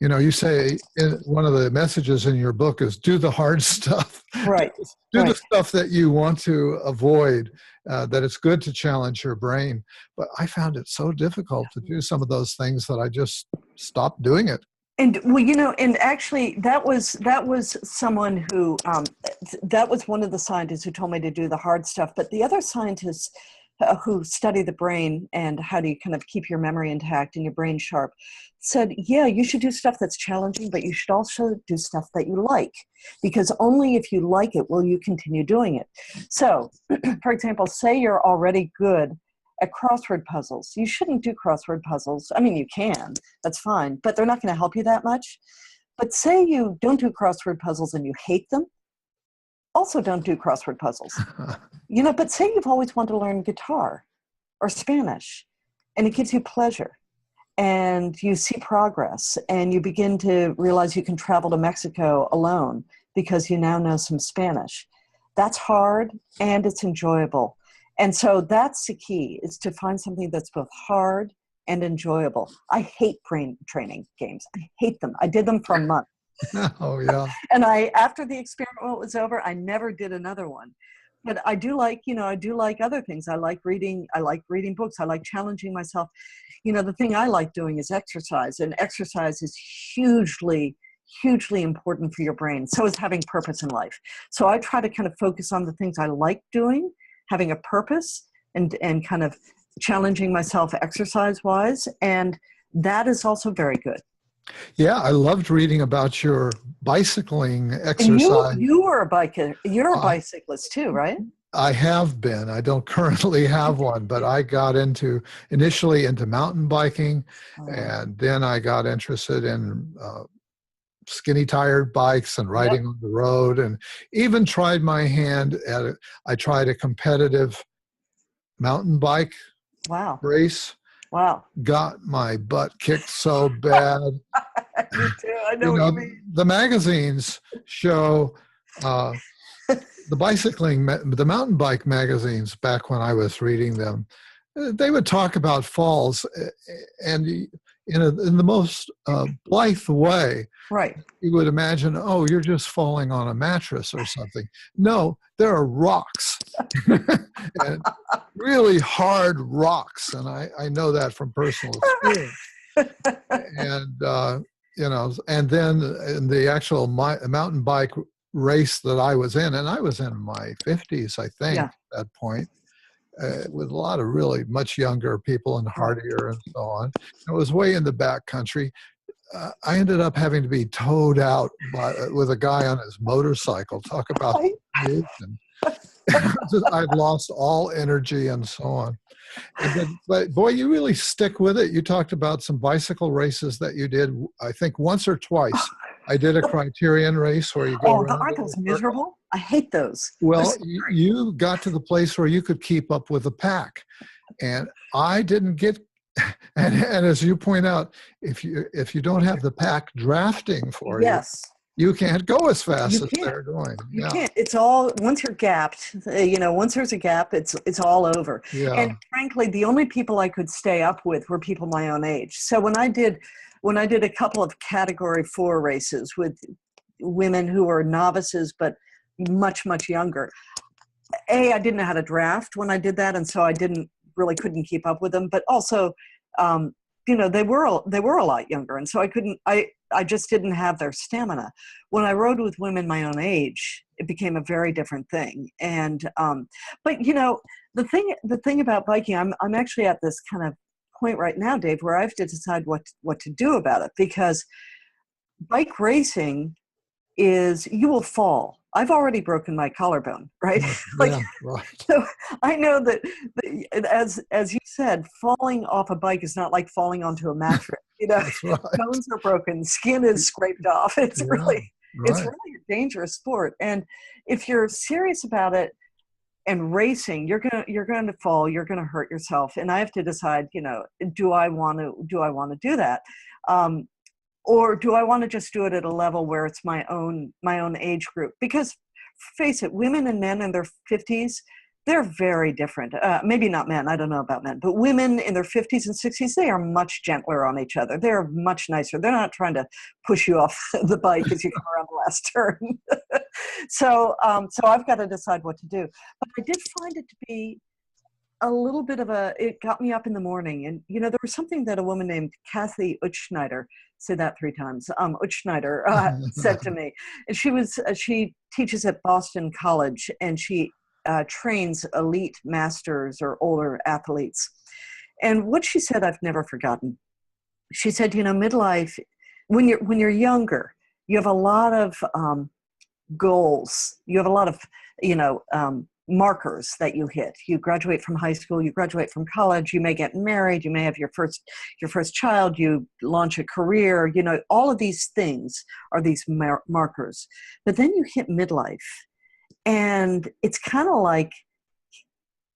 you say one of the messages in your book is do the hard stuff. Right. Do the stuff that you want to avoid, that it's good to challenge your brain. But I found it so difficult to do some of those things that I just stopped doing it. And and actually that was someone who, that was one of the scientists who told me to do the hard stuff. But the other scientists who study the brain and how do you kind of keep your memory intact and your brain sharp said, yeah, you should do stuff that's challenging, but you should also do stuff that you like, because only if you like it will you continue doing it. So, for example, say you're already good at crossword puzzles. You shouldn't do crossword puzzles. I mean, you can, that's fine, but they're not going to help you that much. But say you don't do crossword puzzles and you hate them, also don't do crossword puzzles. But say you've always wanted to learn guitar or Spanish, and it gives you pleasure, and you see progress, and you begin to realize you can travel to Mexico alone because you now know some Spanish. That's hard, and it's enjoyable. And so that's the key, is to find something that's both hard and enjoyable. I hate brain training games. I hate them. I did them for a month. Oh, yeah. And after the experiment was over, I never did another one. But I do like other things. I like reading books. I like challenging myself. The thing I like doing is exercise, and exercise is hugely, hugely important for your brain. So is having purpose in life. So I try to kind of focus on the things I like doing, having a purpose, and kind of challenging myself exercise-wise. And that is also very good. Yeah, I loved reading about your bicycling And exercise. you were a biker. You're a I, bicyclist too, right? I have been. I don't currently have one, but I got initially into mountain biking, Oh, and then I got interested in skinny tired bikes and yep. riding on the road, and even tried my hand at it. I tried a competitive mountain bike Wow. race, Wow. got my butt kicked so bad. Me too. I know You what you know, mean. the magazines show uh, the mountain bike magazines back when I was reading them, they would talk about falls, and in the most blithe way. Right. You would imagine, oh, you're just falling on a mattress or something. No, there are rocks, and really hard rocks, and I know that from personal experience. And and then in the actual mountain bike race that I was in, and I was in my 50s, I think, Yeah. at that point, with a lot of really much younger people and Right. hardier and so on. It was way in the back country. I ended up having to be towed out with a guy on his motorcycle. Talk about I, humiliation. I'd lost all energy and so on. But boy, you really stick with it. You talked about some bicycle races that you did, I think once or twice. I did a criterion race where you go around aren't in those a circle. miserable? I hate those. They're Well, so great. you got to the place where you could keep up with the pack, and I didn't get. And as you point out, if you don't have the pack drafting for you, Yes. you can't go as You fast as can't. they're going. You Yeah, can't. It's all once you're gapped. Once there's a gap, it's all over. And yeah. frankly, the only people I could stay up with were people my own age. So when I did a couple of Category 4 races with women who were novices but much younger, I didn't know how to draft when I did that, and so I didn't really couldn't keep up with them. But also, um, they were a lot younger, and so I couldn't. I just didn't have their stamina. When I rode with women my own age, it became a very different thing. And but the thing about biking, I'm actually at this kind of point right now, Dave, where I have to decide what to do about it, because bike racing is you will fall. I've already broken my collarbone, right? Like, Yeah, right. so I know that as you said, falling off a bike is not like falling onto a mattress. That's right. Bones are broken, skin is scraped off. It's Yeah, really it's right. really a dangerous sport. And if you're serious about it and racing, you're gonna fall, you're gonna hurt yourself. And I have to decide, do I want to do that? Um, or do I want to just do it at a level where it's my own age group? Because face it, women and men in their 50s, they're very different. Maybe not men, I don't know about men, but women in their 50s and 60s, they are much gentler on each other. They're much nicer. They're not trying to push you off the bike as you come around the last turn. So I've got to decide what to do. But I did find it to be a little bit it got me up in the morning. And, there was something that a woman named Kathy Utschneider, say that 3 times, Utschneider, said to me. And she teaches at Boston College, and she trains elite masters or older athletes. And what she said, I've never forgotten. She said, midlife, when you're younger, you have a lot of goals. You have a lot of, markers that you hit. You graduate from high school, you graduate from college, you may get married, you may have your first child, you launch a career, all of these things are these markers. But then you hit midlife, and it's kind of like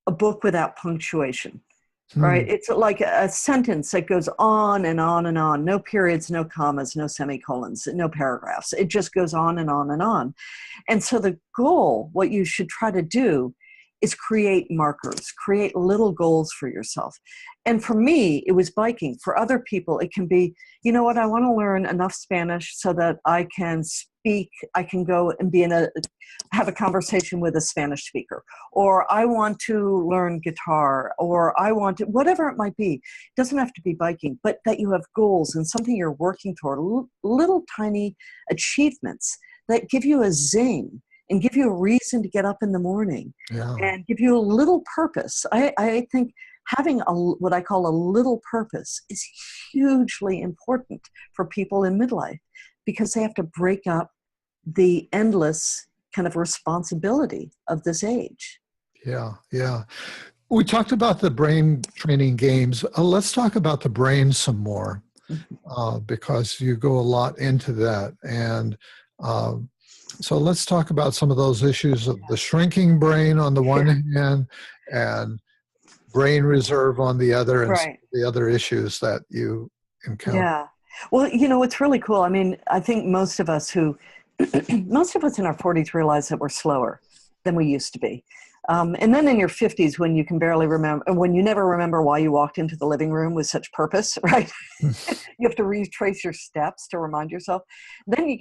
a book without punctuation. Right? Hmm. It's like a sentence that goes on and on and on. No periods, no commas, no semicolons, no paragraphs. It just goes on and on and on. And so the goal, what you should try to do, is create markers, create little goals for yourself. And for me, it was biking. For other people, it can be, I want to learn enough Spanish so that I can speak, I can go and have a conversation with a Spanish speaker, or I want to learn guitar, or I want to, whatever it might be. It doesn't have to be biking, but that you have goals and something you're working toward, little tiny achievements that give you a zing and give you a reason to get up in the morning Yeah. and give you a little purpose. I think having what I call a little purpose is hugely important for people in midlife, because they have to break up the endless kind of responsibility of this age. Yeah, yeah. We talked about the brain training games. Let's talk about the brain some more, because you go a lot into that. And so let's talk about some of those issues of the shrinking brain on the one hand and brain reserve on the other, and some Right. of the other issues that you encounter. Yeah. Well, it's really cool. I mean, I think most of us most of us in our 40s realize that we're slower than we used to be. And then in your 50s, when you can barely remember, when you never remember why you walked into the living room with such purpose, right? You have to retrace your steps to remind yourself. Then you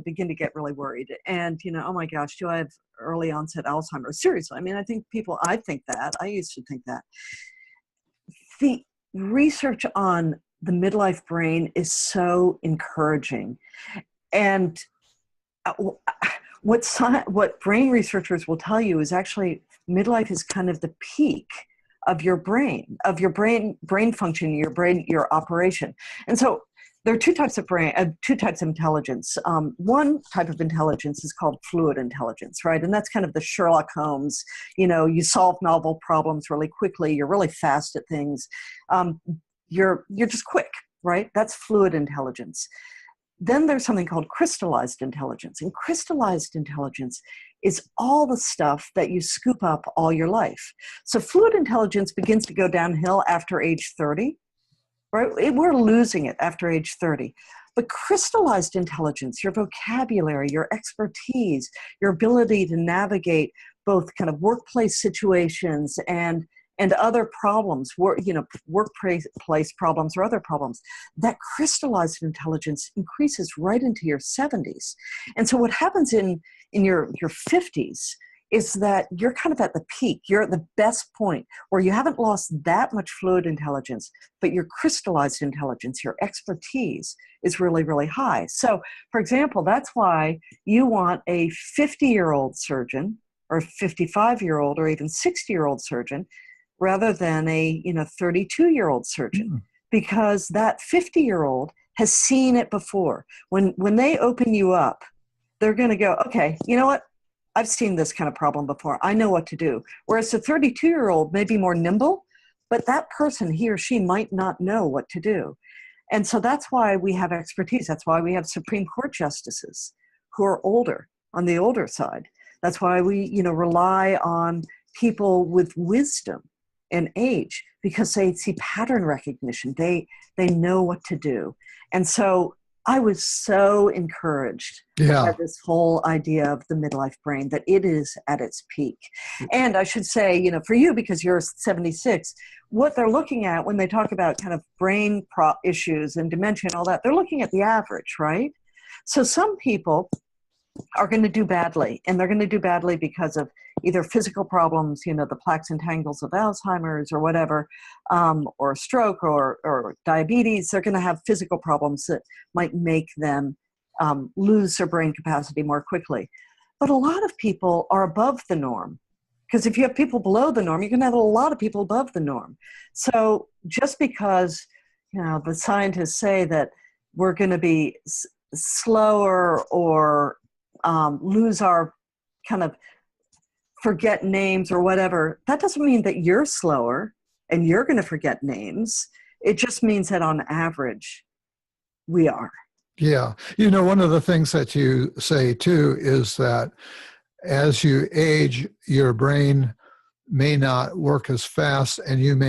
begin to get really worried. And, oh my gosh, do I have early onset Alzheimer's? Seriously. I mean, I think that. I used to think that. The research on the midlife brain is so encouraging. And what brain researchers will tell you is actually midlife is kind of the peak of your brain function, your operation. And so there are two types of intelligence. One type of intelligence is called fluid intelligence, right? And that's kind of the Sherlock Holmes, you solve novel problems really quickly. You're really fast at things. You're just quick, right? That's fluid intelligence. Then there's something called crystallized intelligence. And crystallized intelligence is all the stuff that you scoop up all your life. So fluid intelligence begins to go downhill after age 30, right? We're losing it after age 30. But crystallized intelligence, your vocabulary, your expertise, your ability to navigate both kind of workplace situations and other problems, workplace problems or other problems, that crystallized intelligence increases right into your 70s. And so what happens in your 50s is that you're kind of at the peak. You're at the best point where you haven't lost that much fluid intelligence, but your crystallized intelligence, your expertise is really, really high. So, for example, that's why you want a 50-year-old surgeon or a 55-year-old or even 60-year-old surgeon rather than a 32-year-old surgeon, because that 50-year-old has seen it before. When they open you up, they're going to go, okay, you know what? I've seen this kind of problem before. I know what to do. Whereas the 32-year-old may be more nimble, but that person, he or she, might not know what to do. And so that's why we have expertise. That's why we have Supreme Court justices who are older, on the older side. That's why we, rely on people with wisdom and age, because they see pattern recognition. They know what to do. And so I was so encouraged by this whole idea of the midlife brain, that it is at its peak. And I should say, for you, because you're 76, what they're looking at when they talk about kind of brain issues and dementia and all that, they're looking at the average, right? So some people are going to do badly, and they're going to do badly because of either physical problems, the plaques and tangles of Alzheimer's or whatever, or stroke or diabetes. They're going to have physical problems that might make them lose their brain capacity more quickly. But a lot of people are above the norm, because if you have people below the norm, you're going to have a lot of people above the norm. So just because, the scientists say that we're going to be slower or lose our kind of forget names or whatever, that doesn't mean that you're slower and you're going to forget names. It just means that on average, we are. Yeah. One of the things that you say too is that as you age, your brain may not work as fast, and you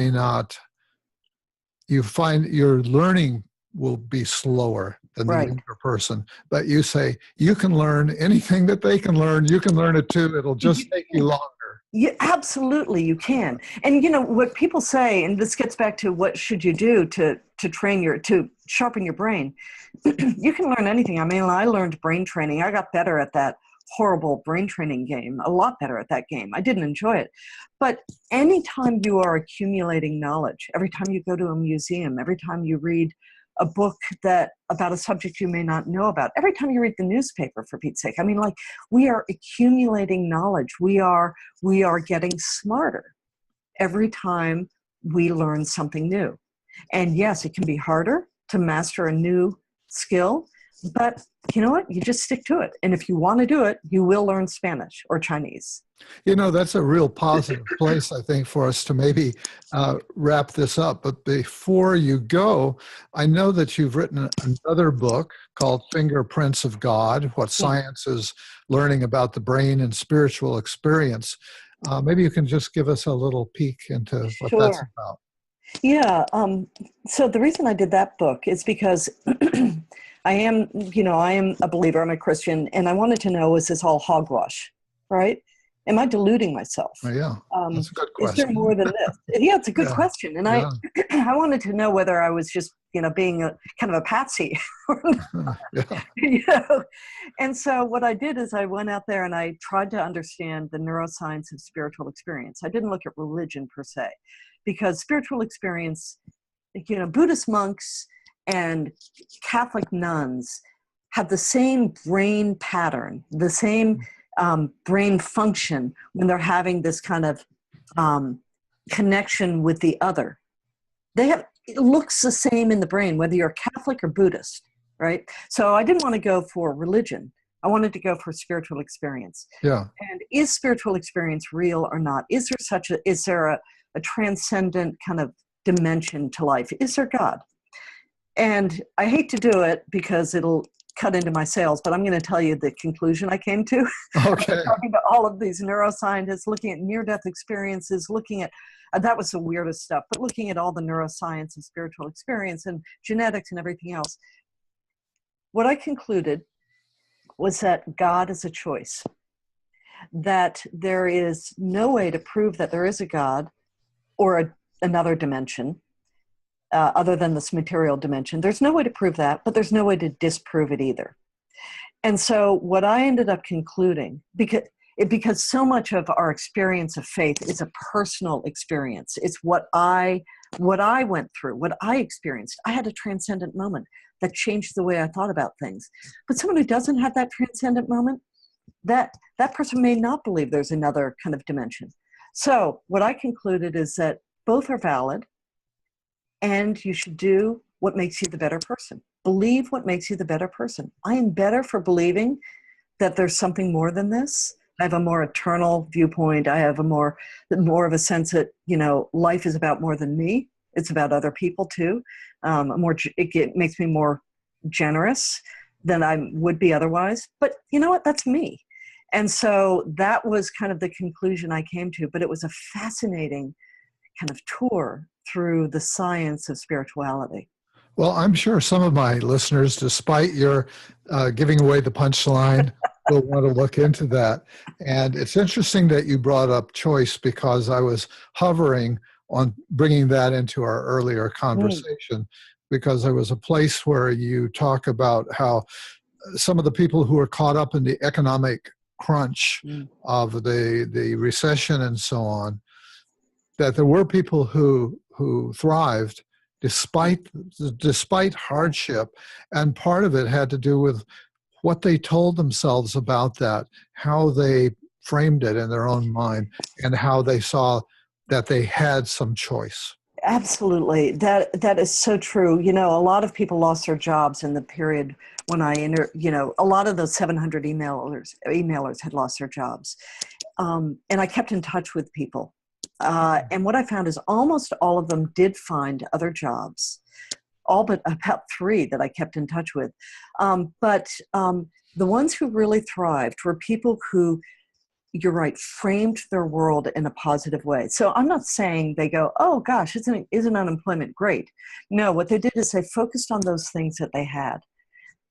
find your learning will be slower than the younger person. But you say, you can learn anything that they can learn. You can learn it too. It'll just take you longer. Yeah, absolutely, you can. And what people say, and this gets back to what should you do to sharpen your brain. You can learn anything. I mean, I learned brain training. I got better at that horrible brain training game, a lot better at that game. I didn't enjoy it. But anytime you are accumulating knowledge, every time you go to a museum, every time you read a book about a subject you may not know about, every time you read the newspaper, for Pete's sake, I mean, we are accumulating knowledge. We are getting smarter every time we learn something new. And yes, it can be harder to master a new skill, but you know what? You just stick to it. And if you want to do it, you will learn Spanish or Chinese. That's a real positive place, I think, for us to maybe wrap this up. But before you go, I know that you've written another book called Fingerprints of God, What Science is Learning About the Brain and Spiritual Experience. Maybe you can just give us a little peek into what that's about. Yeah. So the reason I did that book is because I am a believer, I'm a Christian, and I wanted to know, is this all hogwash, right? Am I deluding myself? Oh, yeah, that's a good Is there question. more than this? Yeah, it's a good question. And I wanted to know whether I was just, being a kind of a patsy. And so what I did is I went out there and I tried to understand the neuroscience of spiritual experience. I didn't look at religion per se, because spiritual experience, Buddhist monks and Catholic nuns have the same brain pattern, the same brain function when they're having this kind of connection with the other. It looks the same in the brain, whether you're Catholic or Buddhist, right? So I didn't want to go for religion. I wanted to go for spiritual experience. Yeah. And is spiritual experience real or not? Is there a transcendent kind of dimension to life? Is there God? And I hate to do it because it'll cut into my sales, but I'm going to tell you the conclusion I came to. Okay. Talking to all of these neuroscientists, looking at near-death experiences, looking at, that was the weirdest stuff, but looking at all the neuroscience and spiritual experience and genetics and everything else. What I concluded was that God is a choice, that there is no way to prove that there is a God or another dimension, other than this material dimension. There's no way to prove that, but there's no way to disprove it either. And so what I ended up concluding, because so much of our experience of faith is a personal experience. It's what I went through, what I experienced. I had a transcendent moment that changed the way I thought about things. But someone who doesn't have that transcendent moment, that person may not believe there's another kind of dimension. So what I concluded is that both are valid, and you should do what makes you the better person. Believe what makes you the better person. I am better for believing that there's something more than this. I have a more eternal viewpoint. I have a more of a sense that, life is about more than me. It's about other people too. It makes me more generous than I would be otherwise. But you know what? That's me. And so that was kind of the conclusion I came to. But it was a fascinating kind of tour through the science of spirituality. Well, I'm sure some of my listeners, despite your giving away the punchline, will want to look into that. And it's interesting that you brought up choice, because I was hovering on bringing that into our earlier conversation, because there was a place where you talk about how some of the people who are caught up in the economic crunch of the recession and so on, that there were people who thrived despite hardship, and part of it had to do with what they told themselves about that, how they framed it in their own mind, and how they saw that they had some choice. Absolutely. That is so true. A lot of people lost their jobs in the period when a lot of those 700 emailers had lost their jobs. And I kept in touch with people. And what I found is almost all of them did find other jobs, all but about 3 that I kept in touch with. But the ones who really thrived were people who, you're right, framed their world in a positive way. So I'm not saying they go, oh gosh, isn't unemployment great? No, what they did is they focused on those things that they had.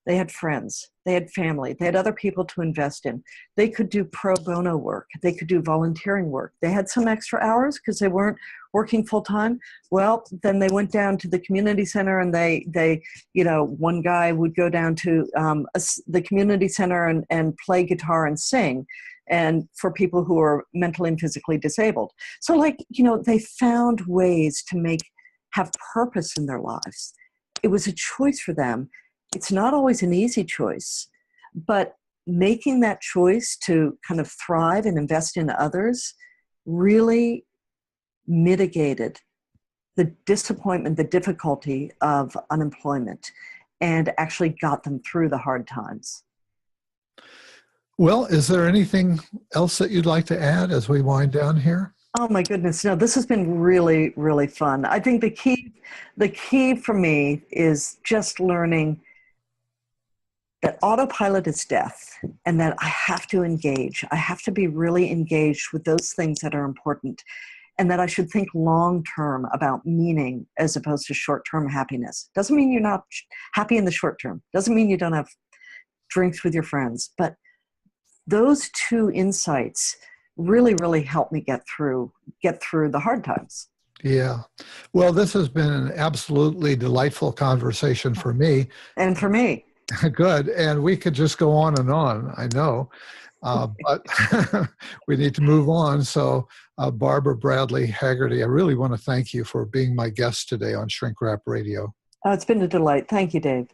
They had friends, they had family, they had other people to invest in. They could do pro bono work. They could do volunteering work. They had some extra hours because they weren't working full time. Well, then they went down to the community center, and they one guy would go down to the community center and play guitar and sing, and for people who are mentally and physically disabled. So they found ways to have purpose in their lives. It was a choice for them. It's not always an easy choice, but making that choice to kind of thrive and invest in others really mitigated the disappointment, the difficulty of unemployment, and actually got them through the hard times. Well, is there anything else that you'd like to add as we wind down here? Oh my goodness, no, this has been really, really fun. I think the key for me is just learning that autopilot is death, and that I have to engage. I have to be really engaged with those things that are important, and that I should think long-term about meaning as opposed to short-term happiness. Doesn't mean you're not happy in the short term. Doesn't mean you don't have drinks with your friends, but those two insights really, really helped me get through the hard times. Yeah. Well, this has been an absolutely delightful conversation for me. And for me. Good. And we could just go on and on, I know. But we need to move on. So, Barbara Bradley Hagerty, I really want to thank you for being my guest today on Shrink Wrap Radio. Oh, it's been a delight. Thank you, Dave.